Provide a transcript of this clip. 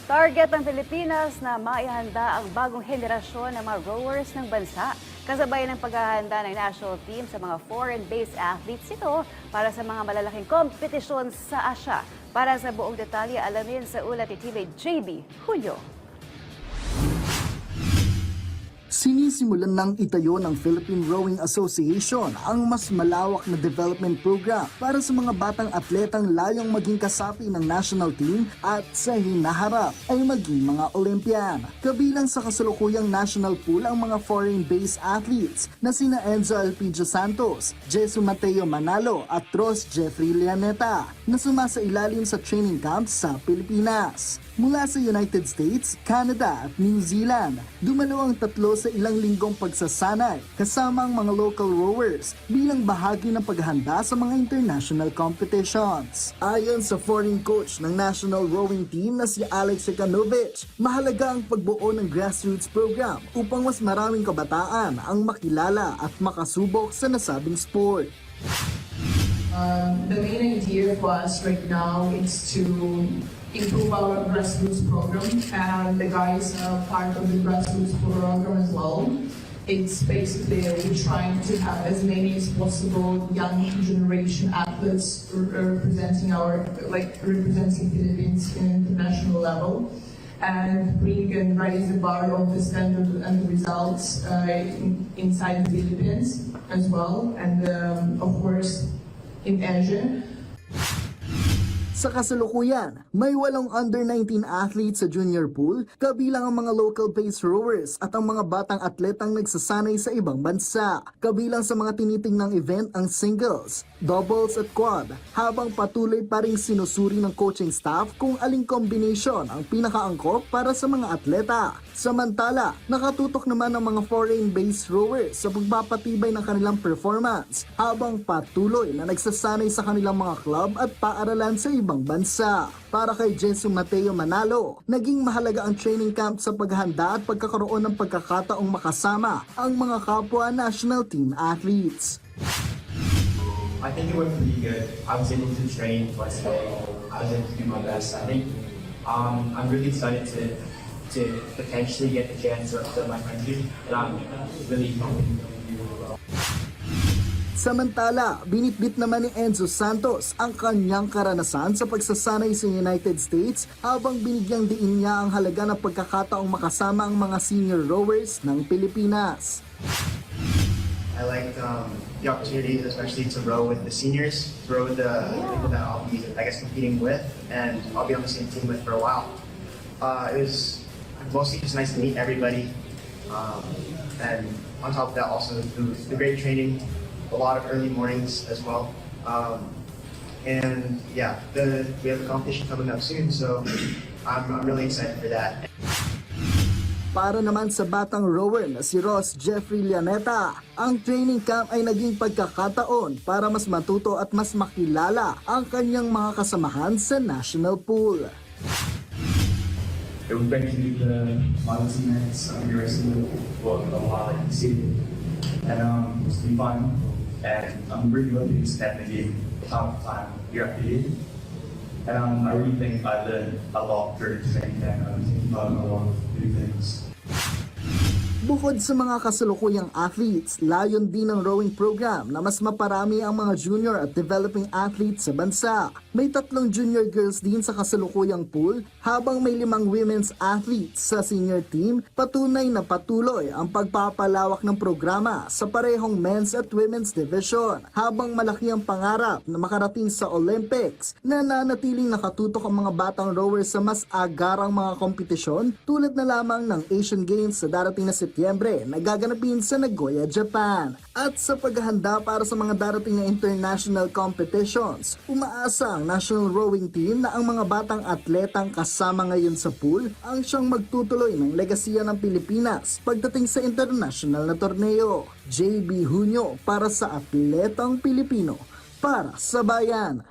Target ng Pilipinas na maihanda ang bagong henerasyon ng mga rowers ng bansa. Kasabay ng paghahanda ng national team sa mga foreign-based athletes ito para sa mga malalaking kompetisyon sa Asia. Para sa buong detalye, alamin sa ulat ni teammate JB Julio. Sinisimulan ng itayo ng Philippine Rowing Association ang mas malawak na development program para sa mga batang atletang layong maging kasapi ng national team at sa hinaharap ay maging mga Olympian. Kabilang sa kasalukuyang national pool ang mga foreign-based athletes na sina Enzo Elpidio Santos, Jesu Mateo Manalo at Ross Jeffrey Lianeta na sumasailalim sa training camps sa Pilipinas. Mula sa United States, Canada at New Zealand, dumalo ang tatlo sa ilang linggong pagsasanay kasama ang mga local rowers bilang bahagi ng paghahanda sa mga international competitions. Ayon sa foreign coach ng national rowing team na si Alex Ekanovich, mahalaga ang pagbuo ng grassroots program upang mas maraming kabataan ang makilala at makasubok sa nasabing sport. The main idea for us right now is to improve our grassroots program, and the guys are part of the grassroots program as well. It's basically we're trying to have as many as possible young generation athletes representing Philippines in international level, and bring and raise the bar of the standard and the results inside the Philippines as well, and of course in Asia. Sa kasalukuyan, may 8 under-19 athletes sa junior pool, kabilang ang mga local pace rowers at ang mga batang atletang nagsasanay sa ibang bansa. Kabilang sa mga tinitingnang event ang singles, doubles at quad, habang patuloy pa ring sinusuri ng coaching staff kung aling combination ang pinakaangkop para sa mga atleta. Samantala, nakatutok naman ang mga foreign-based rowers sa pagpapatibay ng kanilang performance habang patuloy na nagsasanay sa kanilang mga club at paaralan sa ibang bansa. Para kay Jesu Mateo Manalo, naging mahalaga ang training camp sa paghahanda at pagkakaroon ng pagkakataong makasama ang mga kapwa national team athletes. I think it went pretty good. I was able to train twice a day. I was able to do my best. I think I'm really excited to potentially get the chance to represent my country, and I'm really confident that we will well. Samantala, binitbit naman ni Enzo Santos ang kanyang karanasan sa pagsasanay sa United States habang binigyang diin niya ang halaga ng pagkakataong makasama ang mga senior rowers ng Pilipinas. I like the opportunity, especially to row with the seniors, to row with the people that I'll be, I guess, competing with, and I'll be on the same team with for a while. It was mostly just nice to meet everybody, and on top of that, also the great training. A lot of early mornings as well, and yeah, we have a competition coming up soon, so I'm really excited for that. Para naman sa batang rower na si Ross Jeffrey Lianeta, ang training camp ay naging pagkakataon para mas matuto at mas makilala ang kanyang mga kasamahan sa national pool. It was great to meet the model teammates. We were still working a lot like you see, and it was really fun. And I'm really lucky to spend the top time year after year. And I really think I learned a lot during training camp. I'm thinking about a lot of new things. Bukod sa mga kasalukuyang athletes, layon din ng rowing program na mas maparami ang mga junior at developing athletes sa bansa. May 3 junior girls din sa kasalukuyang pool, habang may 5 women's athletes sa senior team. Patunay na patuloy ang pagpapalawak ng programa sa parehong men's at women's division, habang malaki ang pangarap na makarating sa Olympics. Nananatiling nakatutok ang mga batang rowers sa mas agarang mga kompetisyon tulad na lamang ng Asian Games sa darating na Setyembre na gaganapin sa Nagoya, Japan. At sa paghahanda para sa mga darating na international competitions, umaasa ang national rowing team na ang mga batang atletang kasama ngayon sa pool ang siyang magtutuloy ng legasiya ng Pilipinas pagdating sa international na torneo. JB Junio para sa Atletang Pilipino, para sa Bayan.